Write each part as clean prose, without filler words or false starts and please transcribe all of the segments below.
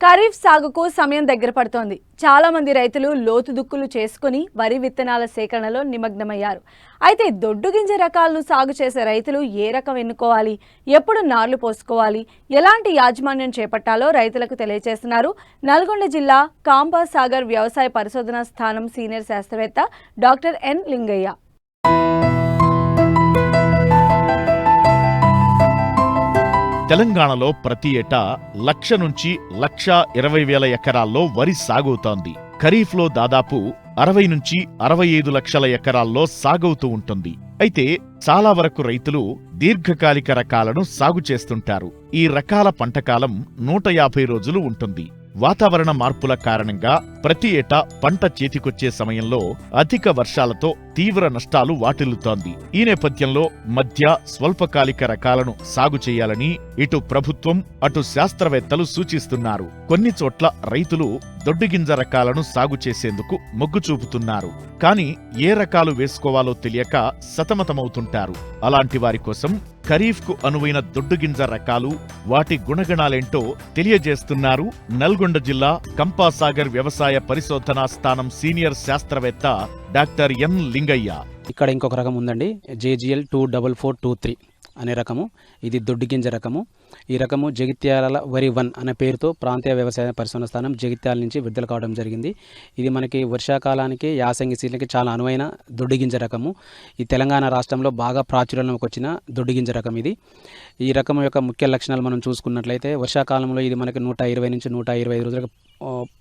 ఖరీఫ్ సాగుకు సమయం దగ్గర పడుతోంది. చాలా మంది రైతులు లోతు దుక్కులు చేసుకుని వరి విత్తనాల సేకరణలో నిమగ్నమయ్యారు. అయితే దొడ్డు గింజ రకాలను సాగు చేసే రైతులు ఏ రకం ఎన్నుకోవాలి, ఎప్పుడు నార్లు పోసుకోవాలి, ఎలాంటి యాజమాన్యం చేపట్టాలో రైతులకు తెలియజేస్తున్నారు నల్గొండ జిల్లా కాంపాసాగర్ వ్యవసాయ పరిశోధనా స్థానం సీనియర్ శాస్త్రవేత్త డాక్టర్ ఎన్ లింగయ్య. తెలంగాణలో ప్రతి ఏటా 1,00,000 నుంచి 1,20,000 ఎకరాల్లో వరి సాగవుతోంది. ఖరీఫ్లో దాదాపు 60 నుంచి 65 లక్షల ఎకరాల్లో సాగవుతూ ఉంటుంది. అయితే చాలా వరకు రైతులు దీర్ఘకాలిక రకాలను సాగు చేస్తుంటారు. ఈ రకాల పంటకాలం 150 రోజులు ఉంటుంది. వాతావరణ మార్పుల కారణంగా ప్రతి ఏటా పంట చేతికొచ్చే సమయంలో అధిక వర్షాలతో తీవ్ర నష్టాలు వాటిల్లుతోంది. ఈ నేపథ్యంలో మధ్య స్వల్పకాలిక రకాలను సాగు చేయాలని ఇటు ప్రభుత్వం అటు శాస్త్రవేత్తలు సూచిస్తున్నారు. కొన్ని చోట్ల రైతులు దొడ్డుగింజ రకాలను సాగు చేసేందుకు మొగ్గు చూపుతున్నారు. కానీ ఏ రకాలు వేసుకోవాలో తెలియక సతమతమవుతుంటారు. అలాంటి వారి కోసం ఖరీఫ్కు అనువైన దొడ్డుగింజ రకాలు, వాటి గుణగణాలేంటో తెలియజేస్తున్నారు నల్గొండ జిల్లా కంపాసాగర్ వ్యవసాయ పరిశోధనా స్థానం సీనియర్ శాస్త్రవేత్త డాక్టర్ ఎన్ లింగయ్య. ఇక్కడ ఇంకొక రకం ఉందండి, JGL 24423 అనే రకము. ఇది దొడ్డుగింజ రకము. ఈ రకము జగిత్యాల వరి 1 అనే పేరుతో ప్రాంతీయ వ్యవసాయ పరిశోధన స్థానం జగిత్యాల నుంచి విడుదల కావడం జరిగింది. ఇది మనకి వర్షాకాలానికి, యాసంగి సీజన్కి చాలా అనువైన దొడ్డుగింజ రకము. ఈ తెలంగాణ రాష్ట్రంలో బాగా ప్రాచుర్యంలోకి వచ్చిన దొడ్డుగింజ రకం ఇది. ఈ రకం యొక్క ముఖ్య లక్షణాలు మనం చూసుకున్నట్లయితే వర్షాకాలంలో ఇది మనకి 120 నుంచి 125 రోజులకు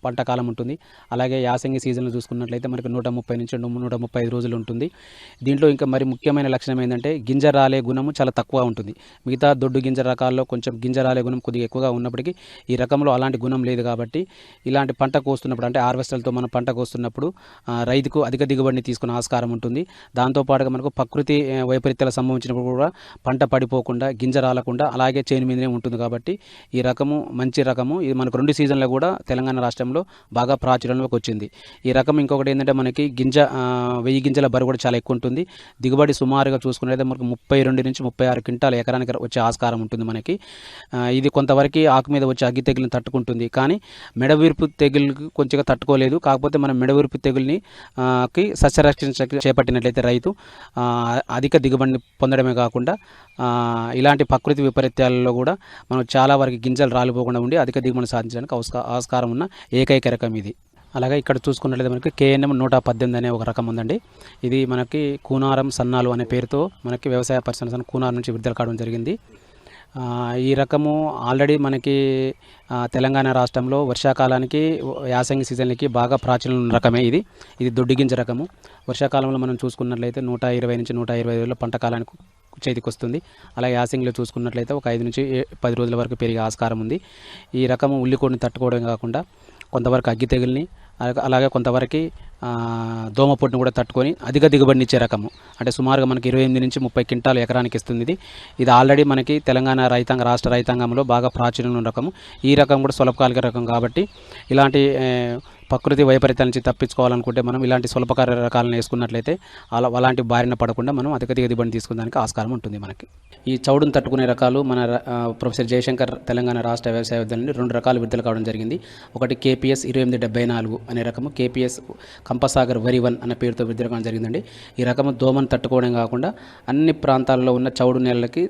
పంట కాలం ఉంటుంది. అలాగే యాసంగి సీజన్లో చూసుకున్నట్లయితే మనకి 130 నుంచి 135 రోజులు ఉంటుంది. దీంట్లో ఇంకా మరి ముఖ్యమైన లక్షణం ఏంటంటే గింజ రాలే గుణము చాలా తక్కువ ఉంటుంది. మిగతా దొడ్డు గింజ రకాల్లో కొంచెం గింజ రాలే గుణం కొద్దిగా ఎక్కువగా ఉన్నప్పటికీ ఈ రకంలో అలాంటి గుణం లేదు. కాబట్టి ఇలాంటి పంట కోస్తున్నప్పుడు అంటే హార్వెస్టర్లతో మనం పంట కోస్తున్నప్పుడు రైతుకు అధిక దిగుబడిని తీసుకునే ఆస్కారం ఉంటుంది. దాంతోపాటుగా మనకు ప్రకృతి వైపరీత్యాలు సంభవించినప్పుడు కూడా పంట పడిపోకుండా, గింజ రాలకుండా అలాగే చేను మీదనే ఉంటుంది. కాబట్టి ఈ రకము మంచి రకము. ఇది మనకు 2 సీజన్లో కూడా తెలంగాణ రాష్ట్రంలో బాగా ప్రాచుర్యంలోకి వచ్చింది. ఈ రకం ఇంకొకటి ఏంటంటే మనకి గింజ 1000 గింజల బరువు కూడా చాలా ఎక్కువ ఉంటుంది. దిగుబడి సుమారుగా చూసుకున్నట్లయితే మనకు 32 నుంచి 36 క్వింటాల ఎకరానికి వచ్చే ఆస్కారం ఉంటుంది మనకి. ఇది కొంతవరకు ఆకు మీద వచ్చే అగ్గి తెగులను తట్టుకుంటుంది. కానీ మెడవిరుపు తెగులుకి కొంచెంగా తట్టుకోలేదు. కాకపోతే మనం మెడవిరుపు తెగుల్ని సస్యరక్షణ చేపట్టినట్లయితే రైతు అధిక దిగుబడిని పొందడమే కాకుండా ఇలాంటి ప్రకృతి విపరీత్యాలలో కూడా మనం చాలా వరకు గింజలు రాలిపోకుండా ఉండి అధిక దిగుబడి సాధించడానికి ఆస్కారం ఉన్న ఏకైక రకం ఇది. అలాగే ఇక్కడ చూసుకున్నట్లయితే మనకి KNM 118 అనే ఒక రకం ఉందండి. ఇది మనకి కూనారం సన్నాలు అనే పేరుతో మనకి వ్యవసాయ పరిశోధన కూనారం నుంచి విడుదల కావడం జరిగింది. ఈ రకము ఆల్రెడీ మనకి తెలంగాణ రాష్ట్రంలో వర్షాకాలానికి, యాసంగి సీజన్లకి బాగా ప్రాచుర్యం ఉన్న రకమే ఇది. ఇది దొడ్డుగింజ రకము. వర్షాకాలంలో మనం చూసుకున్నట్లయితే 120 నుంచి 125 రోజుల పంట కాలానికి చేతికి వస్తుంది. అలాగే యాసంగిలో చూసుకున్నట్లయితే ఒక 5 నుంచి 10 రోజుల వరకు పెరిగే ఆస్కారం ఉంది. ఈ రకము ఉల్లికోడిని తట్టుకోవడం కాకుండా కొంతవరకు అగ్గి తెగుల్ని, అలాగే కొంతవరకు దోమపొట్టును కూడా తట్టుకొని అధిక దిగుబడిని ఇచ్చే రకము. అంటే సుమారుగా మనకి 28 నుంచి 30 క్వింటాలు ఎకరానికి ఇస్తుంది. ఇది ఆల్రెడీ మనకి తెలంగాణ రాష్ట్ర రైతాంగంలో బాగా ప్రాచుర్యంలో ఉన్న రకము. ఈ రకం కూడా స్వల్పకాలిక రకం. కాబట్టి ఇలాంటి ప్రకృతి వైపరీత్యాల నుంచి తప్పించుకోవాలనుకుంటే మనం ఇలాంటి స్వల్పకాలిక రకాలను వేసుకున్నట్లయితే అలాంటి బారిన పడకుండా మనం అధిక దిగుబడిని తీసుకునేదానికి ఆస్కారం ఉంటుంది మనకి. ఈ చౌడును తట్టుకునే రకాలు మన ప్రొఫెసర్ జయశంకర్ తెలంగాణ రాష్ట్ర వ్యవసాయ విద్యాలయం నుండి 2 రకాలు విడుదల కావడం జరిగింది. ఒకటి KPS 2874 అనే రకము, KPS కంపాసాగర్ వరి 1 అనే పేరుతో విడుదల కావడం జరిగిందండి. ఈ రకము దోమను తట్టుకోవడం కాకుండా అన్ని ప్రాంతాల్లో ఉన్న చౌడు నేలలకి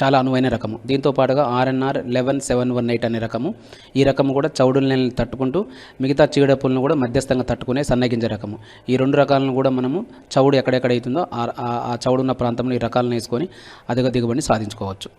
చాలా అనువైన రకము. దీంతో పాటుగా RNR 11718 అనే రకము. ఈ రకము కూడా చౌడు నేలను తట్టుకుంటూ మిగతా చీడపులను కూడా మధ్యస్థంగా తట్టుకునే సన్నగింజ రకము. ఈ 2 రకాలను కూడా మనము చౌడు ఎక్కడెక్కడ అవుతుందో ఆ చౌడు ఉన్న ప్రాంతంలో ఈ రకాలను వేసుకొని అధిక దిగుబడిని సాధించుకోవచ్చు.